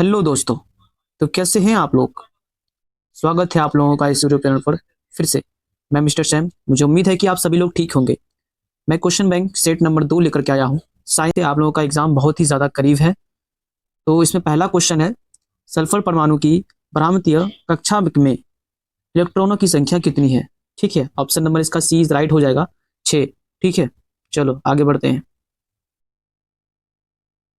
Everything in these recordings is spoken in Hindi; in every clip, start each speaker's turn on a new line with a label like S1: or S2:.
S1: हेलो दोस्तों। तो कैसे हैं आप लोग। स्वागत है आप लोगों का इस यूट्यूब चैनल पर फिर से। मैं मिस्टर सैम। मुझे उम्मीद है कि आप सभी लोग ठीक होंगे। मैं क्वेश्चन बैंक सेट नंबर 2 लेकर के आया हूँ। शायद आप लोगों का एग्जाम बहुत ही ज़्यादा करीब है। तो इसमें पहला क्वेश्चन है, सल्फर परमाणु की बारहवीं कक्षा में इलेक्ट्रॉनों की संख्या कितनी है। ठीक है, ऑप्शन नंबर इसका सी राइट हो जाएगा, 6। ठीक है, चलो आगे बढ़ते हैं।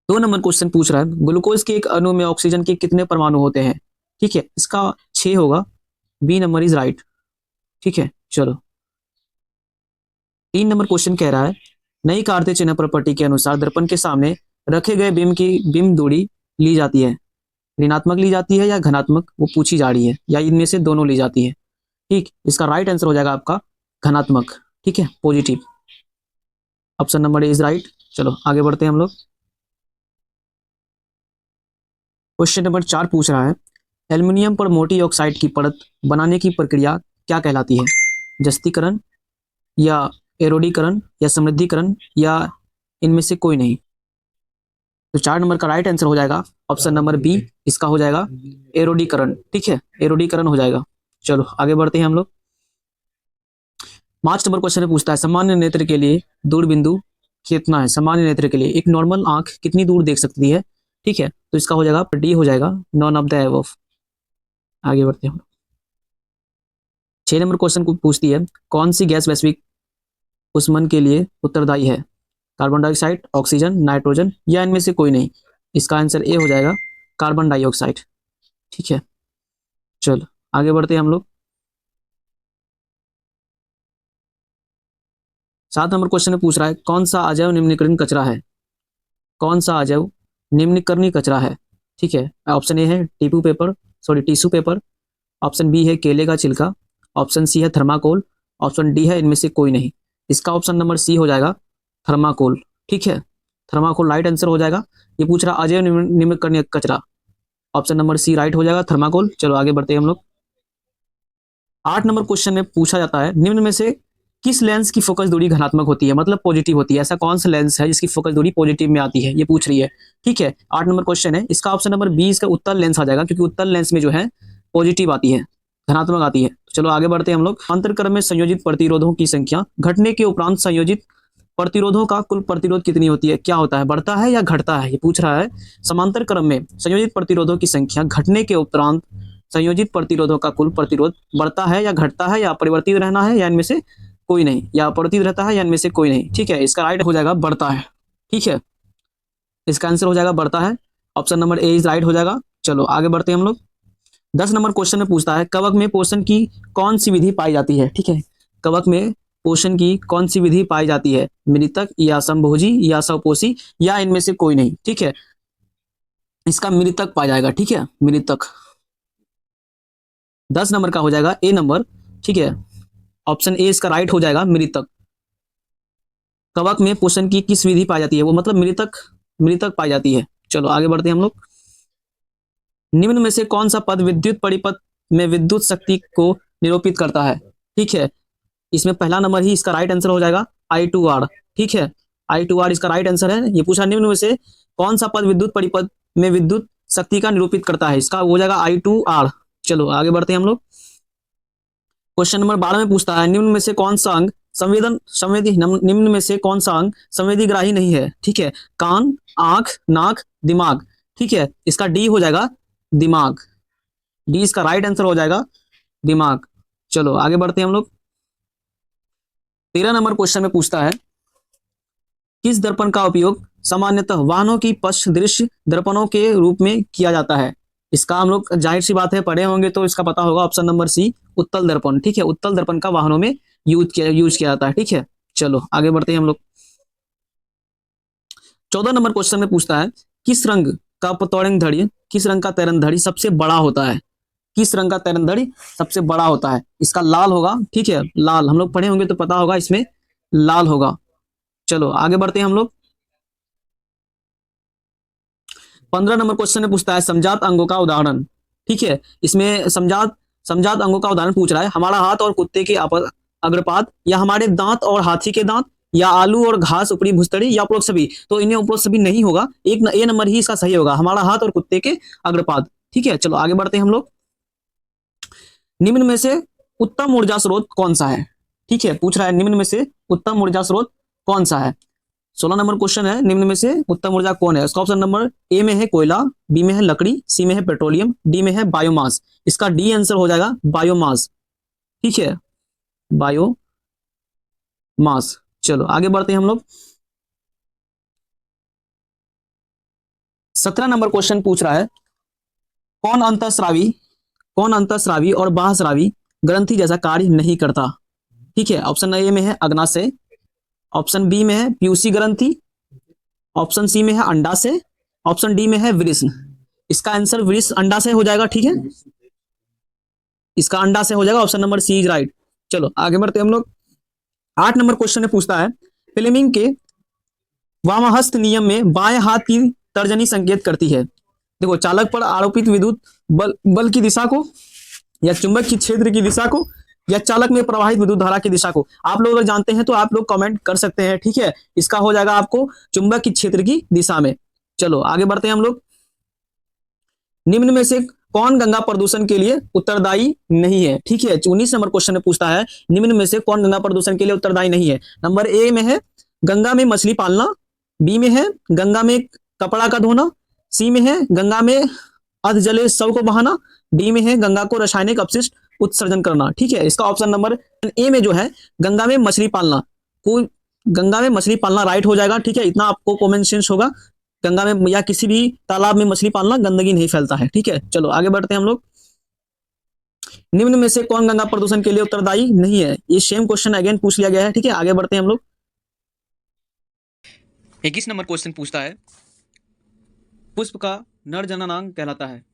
S1: 2 नंबर क्वेश्चन पूछ रहा है, ग्लूकोज के एक अणु में ऑक्सीजन के कितने परमाणु होते हैं। ठीक है, इसका 6 होगा। B number is right. ठीक है, चलो। 3 नंबर क्वेश्चन कह रहा है, नई कार्तीय चिन्ह प्रॉपर्टी के अनुसार दर्पण के सामने रखे गए बिंब की बिंब दूरी ली जाती है, ऋणात्मक ली जाती है या धनात्मक, वो पूछी जा रही है, या इनमें से दोनों ली जाती है। ठीक, इसका राइट आंसर हो जाएगा आपका धनात्मक। ठीक है, positive. Option number is right. चलो आगे बढ़ते हैं हम लोग। क्वेश्चन नंबर 4 पूछ रहा है, एल्युमिनियम पर मोटी ऑक्साइड की परत बनाने की प्रक्रिया क्या कहलाती है। जस्तीकरण, या एरोडीकरण, या समृद्धिकरण, या इनमें से कोई नहीं। तो 4 नंबर का राइट आंसर हो जाएगा ऑप्शन नंबर बी, इसका हो जाएगा एरोडीकरण। ठीक है, एरोडीकरण हो जाएगा। चलो आगे बढ़ते हैं हम लोग। 5 नंबर क्वेश्चन में पूछता है, सामान्य नेत्र के लिए दूर बिंदु कितना है। सामान्य नेत्र के लिए एक नॉर्मल आंख कितनी दूर देख सकती है। ठीक है, तो इसका हो जाएगा डी, हो जाएगा नॉन ऑफ द एबव। आगे बढ़ते हैं। 6 नंबर क्वेश्चन को पूछती है, कौन सी गैस वैश्विक उष्मन के लिए उत्तरदायी है। कार्बन डाइऑक्साइड, ऑक्सीजन, नाइट्रोजन, या इनमें से कोई नहीं। इसका आंसर ए हो जाएगा कार्बन डाइऑक्साइड। ठीक है, चलो आगे बढ़ते हैं हम लोग। 7 नंबर क्वेश्चन में पूछ रहा है, कौन सा अजैव निम्नीकरण कचरा है। कौन सा अजैव निम्नीकरणीय कचरा है। ठीक है, ऑप्शन ए है टिश्यू पेपर। ऑप्शन बी है केले का छिलका। ऑप्शन सी है थर्माकोल। ऑप्शन डी है इनमें से कोई नहीं। इसका ऑप्शन नंबर सी हो जाएगा थर्माकोल। ठीक है, थर्माकोल राइट आंसर हो जाएगा। ये पूछ रहा अजैव निम्नीकरणीय कचरा, ऑप्शन नंबर सी राइट हो जाएगा थर्माकोल। चलो आगे बढ़ते हैं हम लोग। 8 नंबर क्वेश्चन में पूछा जाता है, निम्न में से किस लेंस की फोकस दूरी धनात्मक होती है, मतलब पॉजिटिव होती है। ऐसा कौन सा लेंस है जिसकी फोकस दूरी पॉजिटिव में आती है, ये पूछ रही है। ठीक है, 8 नंबर क्वेश्चन है, इसका ऑप्शन नंबर बी इसका उत्तल लेंस आ जाएगा, क्योंकि उत्तल लेंस में जो है पॉजिटिव आती है, धनात्मक आती है। चलो आगे बढ़ते हैं हम लोग। अंतरक्रम में संयोजित प्रतिरोधों की संख्या घटने के उपरांत संयोजित प्रतिरोधों का कुल प्रतिरोध कितनी होती है, क्या होता है, बढ़ता है या घटता है, ये पूछ रहा है। समांतर क्रम में संयोजित प्रतिरोधों की संख्या घटने के उपरांत संयोजित प्रतिरोधों का कुल प्रतिरोध बढ़ता है या घटता है, या परिवर्तित रहना है, या इनमें से कोई नहीं, या परिवर्तित रहता है, या इनमें से कोई नहीं। ठीक है, इसका राइट हो जाएगा बढ़ता है। ठीक है, इसका आंसर हो जाएगा बढ़ता है। Option number A is right हो जाएगा। चलो आगे बढ़ते हैं हम लोग। 10 नंबर क्वेश्चन में पूछता है, कवक में पोषण की कौन सी विधि पाई जाती है। ठीक है, कवक में पोषण की कौन सी विधि पाई जाती है, मृतक, या संभोजी, या स्वपोषी, या इनमें से कोई नहीं। ठीक है, इसका मृतक पाया जाएगा। ठीक है, मृतक। 10 नंबर का हो जाएगा ए नंबर। ठीक है, ऑप्शन ए इसका राइट हो जाएगा मृतक। कवक में पोषण की किस विधि पाई जाती है, वो मतलब मृतक, मृतक पाई जाती है। चलो आगे बढ़ते हैं हम लोग। निम्न में से कौन सा पद विद्युत परिपथ में विद्युत शक्ति को निरूपित करता है। ठीक है, इसमें पहला नंबर ही इसका राइट आंसर हो जाएगा I2R। ठीक है, I2R इसका राइट आंसर है। ये पूछा निम्न में से कौन सा पद विद्युत परिपथ में विद्युत शक्ति का निरूपित करता है, इसका हो जाएगा I2R। चलो आगे बढ़ते हैं हम लोग। क्वेश्चन नंबर 12 में पूछता है, निम्न में से कौन सा अंग निम्न में से कौन सा अंग संवेदीग्राही नहीं है। ठीक है, कान, आंख, नाक, दिमाग। ठीक है, इसका डी हो जाएगा दिमाग। डी इसका राइट आंसर हो जाएगा दिमाग। चलो आगे बढ़ते हैं हम लोग। 13 नंबर क्वेश्चन में पूछता है, किस दर्पण का उपयोग सामान्यतः वाहनों की पश्च दृश्य दर्पणों के रूप में किया जाता है। इसका हम लोग जाहिर सी बात है पढ़े होंगे तो इसका पता होगा, ऑप्शन नंबर सी उत्तल दर्पण। ठीक है, उत्तल दर्पण का वाहनों में यूज किया जाता है। ठीक है, चलो आगे बढ़ते हैं हम लोग। 14 नंबर क्वेश्चन में पूछता है, किस रंग का पतौड़िंग धड़ी, किस रंग का तैरन धड़ी सबसे बड़ा होता है। किस रंग का तैरन धड़ी सबसे बड़ा होता है, इसका लाल होगा। ठीक है, लाल, हम लोग पढ़े होंगे तो पता होगा, इसमें लाल होगा। चलो आगे बढ़ते हैं हम लोग। 15 नंबर क्वेश्चन में पूछता है, समजात अंगों का उदाहरण। ठीक है, इसमें समजात समजात अंगों का उदाहरण पूछ रहा है, हमारा हाथ और कुत्ते के अग्रपाद, या हमारे दांत और हाथी के दांत, या आलू और घास ऊपरी भूस्तड़ी या उपरोक्त सभी, तो इन्हें उपरोक्त सभी नहीं होगा, एक ए नंबर ही इसका सही होगा, हमारा हाथ और कुत्ते के अग्रपाद। ठीक है, चलो आगे बढ़ते हैं हम लोग। निम्न में से उत्तम ऊर्जा स्रोत कौन सा है? ठीक है, पूछ रहा है निम्न में से उत्तम ऊर्जा स्रोत कौन सा है। 16 नंबर क्वेश्चन है, निम्न में से उत्तम ऊर्जा कौन है? इसका ऑप्शन नंबर ए में है कोयला, बी में है लकड़ी, सी में है पेट्रोलियम, डी में है बायोमास। इसका डी आंसर हो जाएगा बायोमास। ठीक है, बायोमास। चलो आगे बढ़ते हैं हम लोग। 17 नंबर क्वेश्चन पूछ रहा है, कौन अंतःस्रावी कौन अंतःस्रावी और बाह्यस्रावी ग्रंथि जैसा कार्य नहीं करता? ठीक है, ऑप्शन ए में है अग्नाशय, ऑप्शन बी में है पीयूसी ग्रंथि, ऑप्शन सी में है अंडाशय, ऑप्शन डी में है वृषण। इसका आंसर वृषण अंडाशय हो जाएगा। ठीक है, इसका अंडाशय हो जाएगा, option number C is right. चलो आगे बढ़ते हैं हम लोग। 8 नंबर क्वेश्चन में पूछता है, फ्लेमिंग के वामहस्त नियम में बाएं हाथ की तर्जनी संकेत करती है। देखो, चालक पर आरोपित विद्युत बल की दिशा को, या चुंबक की क्षेत्र की दिशा को, या चालक में प्रवाहित विद्युत धारा की दिशा को। आप लोग अगर जानते हैं तो आप लोग कमेंट कर सकते हैं। ठीक है, इसका हो जाएगा आपको चुंबक की क्षेत्र की दिशा में। चलो आगे बढ़ते हैं हम लोग। निम्न में से कौन गंगा प्रदूषण के लिए उत्तरदायी नहीं है? ठीक है, 19 नंबर क्वेश्चन में पूछता है, निम्न में से कौन गंगा प्रदूषण के लिए उत्तरदायी नहीं है? नंबर ए में है गंगा में मछली पालना, बी में है गंगा में कपड़ा का धोना, सी में है गंगा में अधजले शव को बहाना, डी में है गंगा को रासायनिक अपशिष्ट उत्सर्जन करना। ठीक है, इसका ऑप्शन नंबर ए में जो है गंगा में मछली पालना, कोई गंगा में मछली पालना राइट हो जाएगा। ठीक है, इतना आपको कॉमन सेंस होगा, गंगा में या किसी भी तालाब में मछली पालना गंदगी नहीं फैलता है। ठीक है, चलो आगे बढ़ते हैं हम लोग। निम्न में से कौन गंगा प्रदूषण के लिए उत्तरदायी नहीं है? ये सेम क्वेश्चन अगेन पूछ लिया गया है। ठीक है, आगे बढ़ते हैं हम लोग। 21 नंबर क्वेश्चन पूछता है, पुष्प का नर जननांग कहलाता है।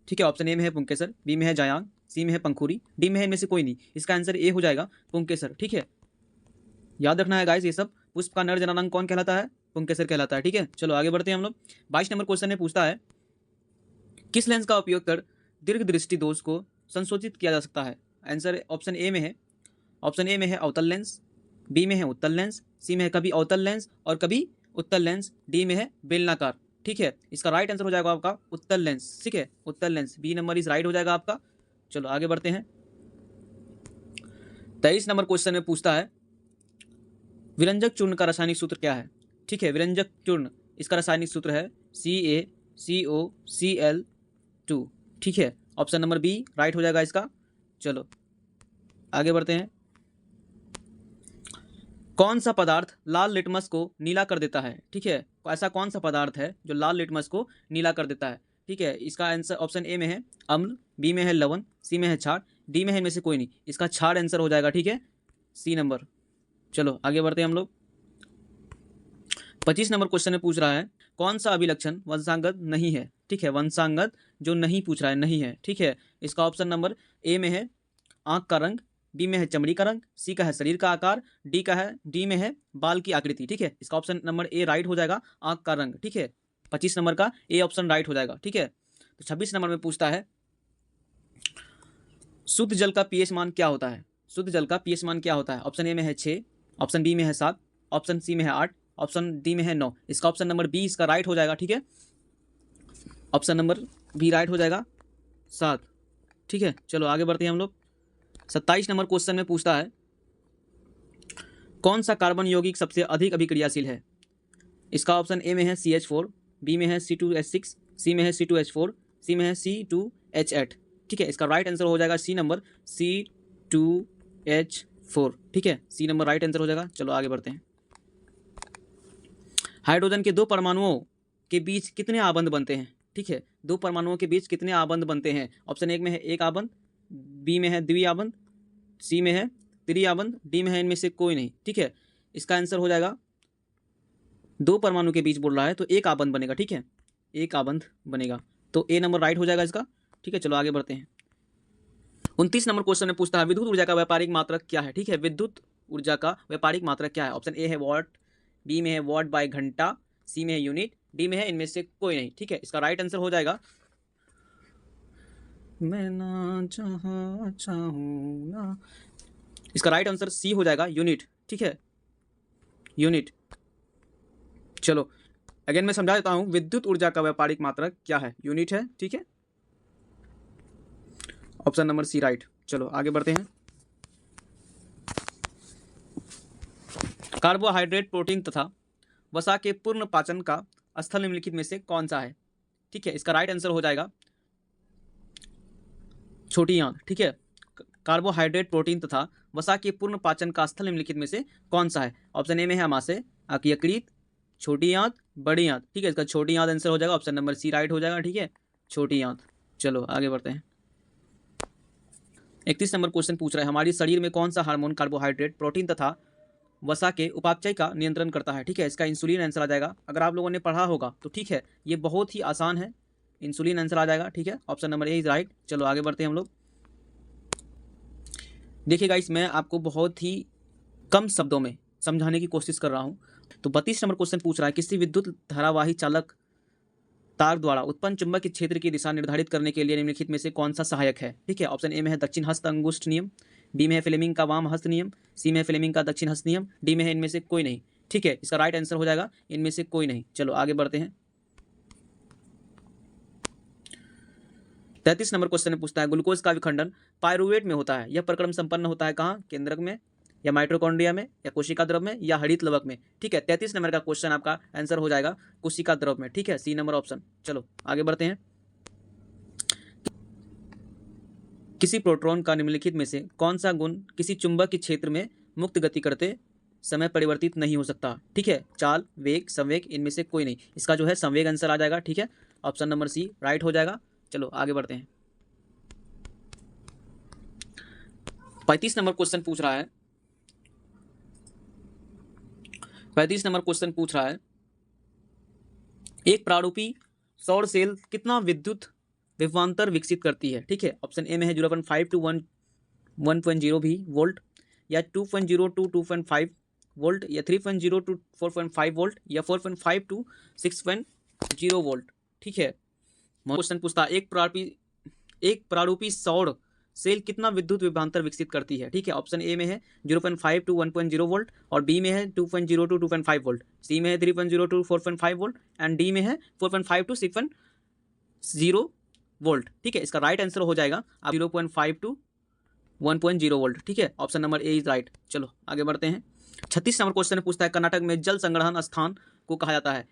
S1: ठीक है, ऑप्शन ए में है पुंकेसर, बी में है जायांग, सी में है पंखुरी, डी में है इनमें से कोई नहीं। इसका आंसर ए हो जाएगा पुंकेसर। ठीक है, याद रखना है गाइस ये सब। पुष्प का नर जननांग कौन कहलाता है? पुंकेसर कहलाता है। ठीक है, चलो आगे बढ़ते हैं हम लोग। 22 नंबर क्वेश्चन में पूछता है, किस लेंस का उपयोग कर दीर्घ दृष्टि दोष को संशोधित किया जा सकता है? आंसर ऑप्शन ए में है अवतल लेंस, बी में है उत्तल लेंस, सी में है कभी अवतल लेंस और कभी उत्तल लेंस, डी में है बेलनाकार। ठीक है, इसका राइट आंसर हो जाएगा आपका उत्तल लेंस। ठीक है, उत्तल lens, B number is right हो जाएगा आपका। चलो आगे बढ़ते हैं। 23 नंबर क्वेश्चन में पूछता है, विरंजक चूर्ण का रासायनिक सूत्र क्या है? ठीक है, विरंजक चूर्ण, इसका रासायनिक सूत्र है CaCO Cl2। ठीक है, ऑप्शन नंबर बी राइट हो जाएगा इसका। चलो आगे बढ़ते हैं। कौन सा पदार्थ लाल लिटमस को नीला कर देता है? ठीक है, ऐसा कौन सा पदार्थ है जो लाल लिटमस को नीला कर देता है? ठीक है, इसका आंसर ऑप्शन ए में है अम्ल, बी में है लवण, सी में है क्षार, डी में है इनमें से कोई नहीं। इसका क्षार आंसर हो जाएगा। ठीक है, सी नंबर। चलो आगे बढ़ते हैं हम लोग। 25 नंबर क्वेश्चन में पूछ रहा है, कौन सा अभिलक्षण वंशांगत नहीं है? ठीक है, वंशांगत जो नहीं पूछ रहा है, नहीं है। ठीक है, इसका ऑप्शन नंबर ए में है आंख का रंग, बी में है चमड़ी का रंग, सी का है शरीर का आकार, डी में है बाल की आकृति। ठीक है, इसका ऑप्शन नंबर ए राइट हो जाएगा, आंख का रंग। ठीक है, 25 नंबर का ए ऑप्शन राइट हो जाएगा। ठीक है, तो 26 नंबर में पूछता है, शुद्ध जल का पीएच मान क्या होता है? शुद्ध जल का पीएच मान क्या होता है? ऑप्शन ए में है 6, ऑप्शन बी में है 7, ऑप्शन सी में है 8, ऑप्शन डी में है 9। इसका ऑप्शन नंबर बी इसका राइट हो जाएगा। ठीक है, ऑप्शन नंबर बी राइट हो जाएगा, 7। ठीक है, चलो आगे बढ़ते हैं हम लोग। 27 नंबर क्वेश्चन में पूछता है, कौन सा कार्बन यौगिक सबसे अधिक अभिक्रियाशील है? इसका ऑप्शन ए में है CH4, बी में है C2H6, सी में है C2H4, सी में है C2H8। ठीक है, इसका राइट आंसर हो जाएगा सी नंबर, C2H4। ठीक है, सी नंबर राइट आंसर हो जाएगा। चलो आगे बढ़ते हैं। हाइड्रोजन के दो परमाणुओं के बीच कितने आबंध बनते हैं? ठीक है, दो परमाणुओं के बीच कितने आबंध बनते हैं? ऑप्शन एक में है एक आबंध, बी में है द्विआबंध, सी में है त्रिआबंध, डी में है इनमें से कोई नहीं। ठीक है, इसका आंसर हो जाएगा, दो परमाणु के बीच बोल रहा है तो एक आबंध बनेगा। ठीक है, एक आबंध बनेगा, तो ए नंबर राइट हो जाएगा इसका। ठीक है, चलो आगे बढ़ते हैं। 29 नंबर क्वेश्चन में पूछता है, विद्युत ऊर्जा का व्यापारिक मात्रक क्या है? ठीक है, विद्युत ऊर्जा का व्यापारिक मात्रक क्या है? ऑप्शन ए है वॉट, बी में है वॉट बाय घंटा, सी में है यूनिट, डी में है इनमें से कोई नहीं। ठीक है, इसका राइट आंसर हो जाएगा, मैं ना चाहूँ ना, इसका राइट आंसर सी हो जाएगा, यूनिट। ठीक है, यूनिट। चलो अगेन मैं समझा देता हूँ, विद्युत ऊर्जा का व्यापारिक मात्रक क्या है, यूनिट है, ठीक है। Option number C right. चलो आगे बढ़ते हैं। कार्बोहाइड्रेट, प्रोटीन तथा वसा के पूर्ण पाचन का स्थल निम्नलिखित में से कौन सा है, ठीक है। इसका राइट आंसर हो जाएगा छोटी आंत, ठीक है। कार्बोहाइड्रेट, प्रोटीन तथा वसा के पूर्ण पाचन का स्थल निम्नलिखित में से कौन सा है। ऑप्शन ए में है अमाशय, यकृत, छोटी आंत, बड़ी आंत, ठीक है। इसका छोटी आंत आंसर हो जाएगा, ऑप्शन नंबर सी राइट हो जाएगा, ठीक है, छोटी आंत। चलो आगे बढ़ते हैं। 31 नंबर क्वेश्चन पूछ रहा है, हमारे शरीर में कौन सा हार्मोन कार्बोहाइड्रेट, प्रोटीन तथा वसा के उपापचय का नियंत्रण करता है, ठीक है। इसका इंसुलिन आंसर आ जाएगा। अगर आप लोगों ने पढ़ा होगा तो ठीक है, ये बहुत ही आसान है, इंसुलिन आंसर आ जाएगा, ठीक है। Option number A is right. चलो आगे बढ़ते हैं हम लोग। देखिएगा, इसमें आपको बहुत ही कम शब्दों में समझाने की कोशिश कर रहा हूँ। तो 32 नंबर क्वेश्चन पूछ रहा है, किसी विद्युत धारावाही चालक तार द्वारा उत्पन्न चुंबकीय क्षेत्र की दिशा निर्धारित करने के लिए निम्नलिखित में से कौन सा सहायक है, ठीक है। ऑप्शन ए में है दक्षिण हस्त अंगुष्ठ नियम, बी में है फ्लेमिंग का वाम हस्त नियम, सी में है फ्लेमिंग का दक्षिण हस्त नियम, डी में है इनमें से कोई नहीं, ठीक है। इसका राइट आंसर हो जाएगा इनमें से कोई नहीं। चलो आगे बढ़ते हैं। 33 नंबर क्वेश्चन में पूछता है, ग्लूकोज का विखंडन पायरुवेट में होता है, यह प्रक्रम संपन्न होता है कहाँ, केंद्रक में या माइटोकॉन्ड्रिया में या कोशिका द्रव में या हरित लवक में, ठीक है। 33 नंबर का क्वेश्चन आपका आंसर हो जाएगा कोशिका द्रव में, ठीक है, सी नंबर ऑप्शन। चलो आगे बढ़ते हैं। किसी प्रोटॉन का निम्नलिखित में से कौन सा गुण किसी चुंबक के क्षेत्र में मुक्त गति करते समय परिवर्तित नहीं हो सकता, ठीक है। चाल, वेग, संवेग, इनमें से कोई नहीं। इसका जो है संवेग आंसर आ जाएगा, ठीक है, ऑप्शन नंबर सी राइट हो जाएगा। चलो आगे बढ़ते हैं। 35 नंबर क्वेश्चन पूछ रहा है, 35 नंबर क्वेश्चन पूछ रहा है, एक प्रारूपी सौर सेल कितना विद्युत विभवांतर विकसित करती है, ठीक है। ऑप्शन ए में है 0.5 टू 1.0 भी वोल्ट, या 2.0 टू 2.5 वोल्ट, या 3.0 टू 4.5 वोल्ट, या 4.5 टू 6.0 वोल्ट, ठीक है। क्वेश्चन पूछता है, एक प्रारूपी सौर सेल कितना विद्युत विभवांतर विकसित करती है, ठीक है। ऑप्शन ए में है 0.5 टू 1.0 वोल्ट, और बी में है 2.0 टू 2.5 वोल्ट, सी में है 3.0 टू 4.5 वोल्ट, एंड डी में है 4.5 टू 6.0 वोल्ट, ठीक है। इसका राइट आंसर हो जाएगा 0.5 टू 1.0 वोल्ट, ठीक है, option number A is right. चलो आगे बढ़ते हैं। 36 नंबर क्वेश्चन पूछता है, कर्नाटक में जल संग्रहण स्थान को कहा जाता है,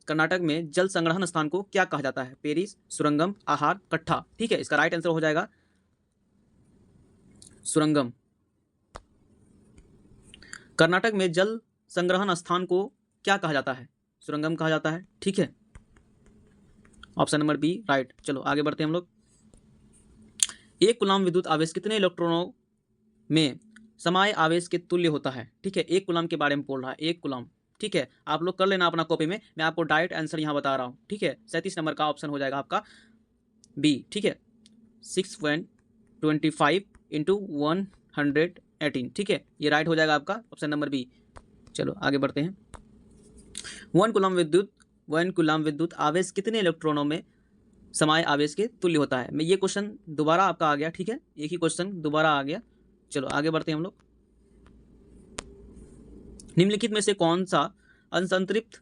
S1: कर्नाटक में जल संग्रहण स्थान को क्या कहा जाता है, पेरिस, सुरंगम, आहार, कट्ठा, ठीक है। इसका राइट आंसर हो जाएगा सुरंगम। कर्नाटक में जल संग्रहण स्थान को क्या कहा जाता है, सुरंगम कहा जाता है, ठीक है, ऑप्शन नंबर बी राइट। चलो आगे बढ़ते हैं हम लोग। एक कूलाम विद्युत आवेश कितने इलेक्ट्रॉनों में समाय आवेश के तुल्य होता है, ठीक है। एक कूलाम के बारे में बोल रहा है, एक कूलाम, ठीक है। आप लोग कर लेना अपना कॉपी में, मैं आपको डायरेक्ट आंसर यहाँ बता रहा हूँ, ठीक है। 37 नंबर का ऑप्शन हो जाएगा आपका बी, ठीक है, 6.25 इंटू 118, ठीक है, ये राइट हो जाएगा आपका ऑप्शन नंबर बी। चलो आगे बढ़ते हैं। 1 कूलाम विद्युत आवेश कितने इलेक्ट्रॉनों में समाय आवेश के तुल्य होता है। मैं ये क्वेश्चन दोबारा आपका आ गया, ठीक है, एक ही क्वेश्चन दोबारा आ गया। चलो आगे बढ़ते हैं हम लोग। निम्नलिखित में से कौन सा असंतृप्त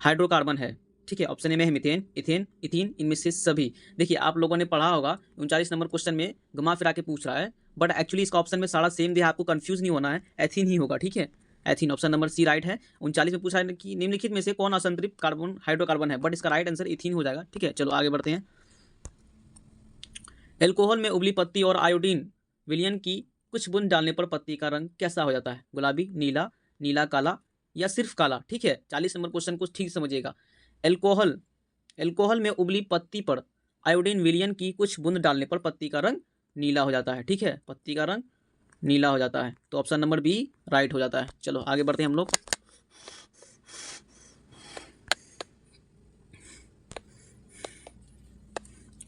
S1: हाइड्रोकार्बन है, ठीक है। ऑप्शन ए में है मीथेन, इथेन, इथीन, इनमें से सभी। देखिए आप लोगों ने पढ़ा होगा, 39 नंबर क्वेश्चन में घुमा फिरा के पूछ रहा है, बट एक्चुअली इसका ऑप्शन में सारा सेम दिया, आपको कंफ्यूज नहीं होना है, एथीन ही होगा, ठीक है, ethene, option number C right है। 39 में पूछा है कि निम्नलिखित में से कौन असंतृप्त कार्बन हाइड्रोकार्बन है, बट इसका राइट आंसर इथीन हो जाएगा, ठीक है। चलो आगे बढ़ते हैं। एल्कोहल में उबली पत्ती और आयोडीन विलयन की कुछ बूंद डालने पर पत्ती का रंग कैसा हो जाता है, गुलाबी, नीला, नीला काला, या सिर्फ काला, ठीक है। 40 नंबर क्वेश्चन को ठीक समझिएगा। एल्कोहल में उबली पत्ती पर आयोडीन विलयन की कुछ बूंद डालने पर पत्ती का रंग नीला हो जाता है, ठीक है, पत्ती का रंग नीला हो जाता है, तो ऑप्शन नंबर बी राइट हो जाता है। चलो आगे बढ़ते हैं हम लोग।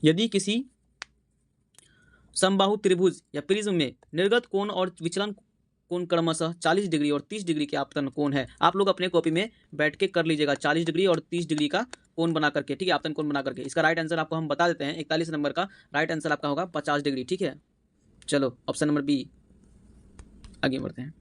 S1: यदि किसी समबाहु त्रिभुज या प्रिज्म में निर्गत कोण और विचलन कोण क्रमशः 40 डिग्री और 30 डिग्री के आपतन कोण है, आप लोग अपने कॉपी में बैठ के कर लीजिएगा 40 डिग्री और 30 डिग्री का कोण बना करके, ठीक है, आपतन कोण बना करके। इसका राइट आंसर आपको हम बता देते हैं, 41 नंबर का राइट आंसर आपका होगा 50 डिग्री, ठीक है। चलो ऑप्शन नंबर बी आगे बढ़ते हैं।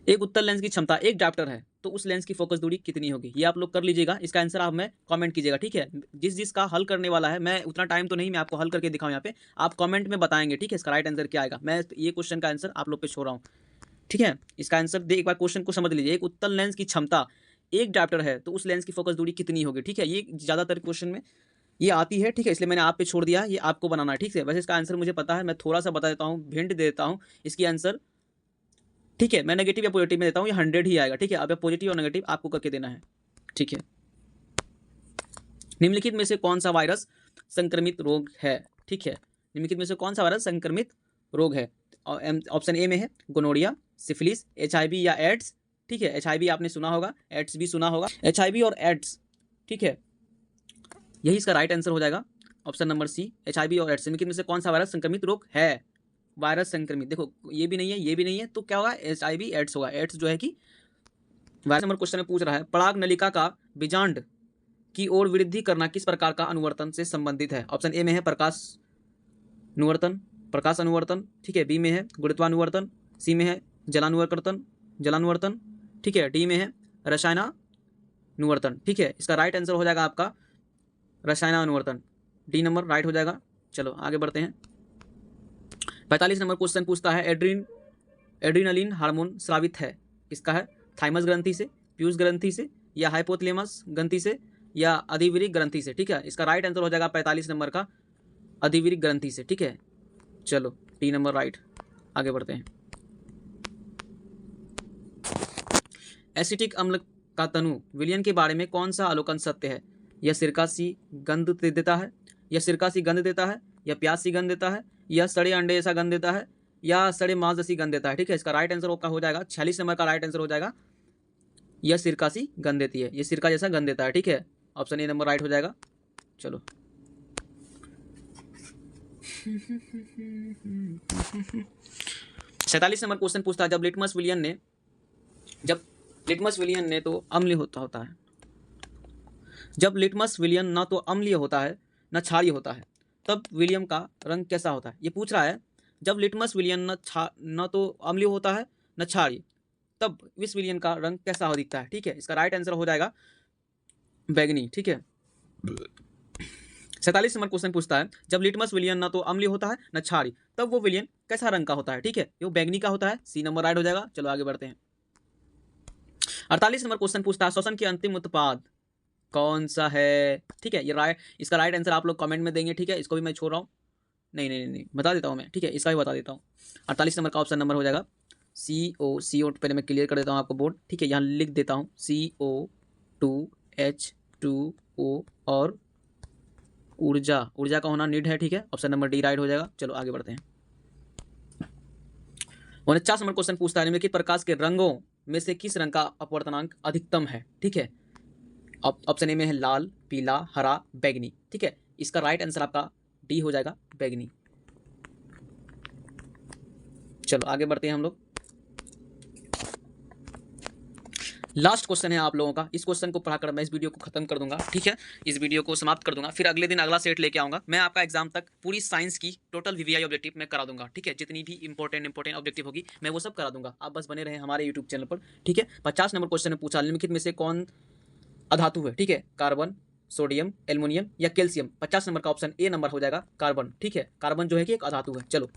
S1: एक उत्तल लेंस की क्षमता एक डायप्टर है तो उस लेंस की फोकस दूरी कितनी होगी, ये आप लोग कर लीजिएगा। इसका आंसर आप में कमेंट कीजिएगा, ठीक है। जिसका हल करने वाला है, मैं उतना टाइम तो नहीं मैं आपको हल करके दिखाऊं यहाँ पे, आप कमेंट में बताएंगे, ठीक है, इसका राइट आंसर क्या आएगा। मैं ये क्वेश्चन का आंसर आप लोग पे छोड़ रहा हूँ, ठीक है। इसका आंसर एक बार क्वेश्चन को समझ लीजिए। एक उत्तल लेंस की क्षमता एक डायप्टर है तो उस लेंस की फोकस दूरी कितनी होगी, ठीक है। ये ज़्यादातर क्वेश्चन में ये आती है, ठीक है, इसलिए मैंने आप पे छोड़ दिया, ये आपको बनाना है, ठीक है। वैसे इसका आंसर मुझे पता है, मैं थोड़ा सा बता देता हूँ, हिंट दे देता हूँ इसकी आंसर, ठीक है। मैं नेगेटिव या पॉजिटिव में देता हूँ, ये 100 ही आएगा, ठीक है। अब पॉजिटिव और नेगेटिव आपको करके देना है, ठीक है। निम्नलिखित में से कौन सा वायरस संक्रमित रोग है, ठीक है। निम्नलिखित में से कौन सा वायरस संक्रमित रोग है। ऑप्शन ए में है गोनोरिया, सिफिलिस, एचआईवी या एड्स, ठीक है। एचआईवी आपने सुना होगा, एड्स भी सुना होगा, एचआईवी और एड्स, ठीक है, यही इसका राइट आंसर हो जाएगा। ऑप्शन नंबर सी, एचआईवी और एड्स। निम्नलिखित में से कौन सा वायरस संक्रमित रोग है, वायरस संक्रमित, देखो ये भी नहीं है ये भी नहीं है, तो क्या होगा, एचआईवी एड्स होगा। एड्स जो है कि वायरस नंबर क्वेश्चन में पूछ रहा है, पराग नलिका का बीजांड की ओर वृद्धि करना किस प्रकार का अनुवर्तन से संबंधित है। ऑप्शन ए में है प्रकाश अनुवर्तन, ठीक है। बी में है गुरुत्वानुवर्तन, सी में है जलानुवर्तन, ठीक है। डी में है रसायनानुवर्तन, ठीक है। इसका राइट आंसर हो जाएगा आपका रसायनानुवर्तन, डी नंबर राइट हो जाएगा। चलो आगे बढ़ते हैं। 45 नंबर क्वेश्चन पूछता है, एड्रीनलिन हार्मोन स्रावित है किसका है, थाइमस ग्रंथि से, पीयूष ग्रंथि से, या हाइपोथैलेमस ग्रंथि से, या अधिविरिक ग्रंथि से, ठीक है। इसका राइट आंसर हो जाएगा 45 नंबर का अधिविरिक ग्रंथि से, ठीक है। चलो डी नंबर राइट, आगे बढ़ते हैं। एसिटिक अम्ल का तनु विलयन के बारे में कौन सा अवलोकन सत्य है। यह सिरका सी गंध देता है, या सिरका सी गंध देता है, या प्याज सी गंध देता है, या सड़े अंडे जैसा गंध देता है, या सड़े मांस जैसी गंध देता है, ठीक है। इसका राइट आंसर हो जाएगा 46 नंबर का राइट आंसर हो जाएगा, यह सिरका सी गंध देती है, यह सिरका जैसा गंध देता है, ठीक है। ऑप्शन ए नंबर राइट हो जाएगा। चलो 47 नंबर क्वेश्चन पूछता है, जब लिटमस विलियन ने तो अम्लीय होता है, जब लिटमस विलियन ना तो अम्लीय होता है न क्षारीय होता है, तब विलियम का रंग कैसा होता है। ये पूछ रहा है, जब लिटमस विलियन न तो अम्लीय होता है न क्षारीय, तब इस विलियन का रंग कैसा हो दिखता है, ठीक है। इसका राइट आंसर हो जाएगा बैगनी, ठीक है। 47 नंबर क्वेश्चन पूछता है, जब लिटमस विलियन ना तो अम्लीय होता है न क्षारीय, तब वो विलियन कैसा रंग का होता है, ठीक है। वो बैगनी का होता है, सी नंबर राइट हो जाएगा। चलो आगे बढ़ते हैं। 48 नंबर क्वेश्चन पूछता है, श्वसन के अंतिम उत्पाद कौन सा है, ठीक है। ये इसका राइट आंसर आप लोग कमेंट में देंगे, ठीक है। इसको भी मैं छोड़ रहा हूँ, नहीं बता देता हूँ मैं, ठीक है। इसका भी बता देता हूँ। 48 नंबर का ऑप्शन नंबर हो जाएगा CO पहले मैं क्लियर कर देता हूँ आपको बोर्ड, ठीक है। यहाँ लिख देता हूँ CO2H2O और ऊर्जा का होना नीड है, ठीक है। ऑप्शन नंबर डी राइट हो जाएगा। चलो आगे बढ़ते हैं। 49 नंबर क्वेश्चन पूछता है, निम्नलिखित प्रकाश के रंगों में से किस रंग का अपवर्तनांक अधिकतम है, ठीक है। ऑप्शन ए में है लाल, पीला, हरा, बैगनी, ठीक है। इसका राइट आंसर आपका डी हो जाएगा बैगनी। चलो आगे बढ़ते हैं हम लोग। लास्ट क्वेश्चन है आप लोगों का, इस क्वेश्चन को पढ़ाकर मैं इस वीडियो को खत्म कर दूंगा, ठीक है। इस वीडियो को समाप्त कर दूंगा, फिर अगले दिन अगला सेट लेके आऊंगा। मैं आपका एग्जाम तक पूरी साइंस की टोटल VVI ऑब्जेक्टिव मैं करा दूंगा, ठीक है। जितनी भी इंपॉर्टेंट ऑब्जेक्टिव होगी मैं वो सब करा दूंगा। आप बस बने रहे हमारे यूट्यूब चैनल पर, ठीक है। 50 नंबर क्वेश्चन में पूछा, निम्नलिखित में से कौन अधातु है, ठीक है। कार्बन, सोडियम, एल्युमिनियम या कैल्शियम। 50 नंबर का ऑप्शन ए नंबर हो जाएगा कार्बन, ठीक है। कार्बन जो है कि एक अधातु है। चलो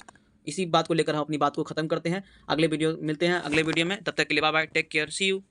S1: इसी बात को लेकर हम अपनी बात को खत्म करते हैं। अगले वीडियो मिलते हैं अगले वीडियो में, तब तक के लिए bye bye, take care, see you.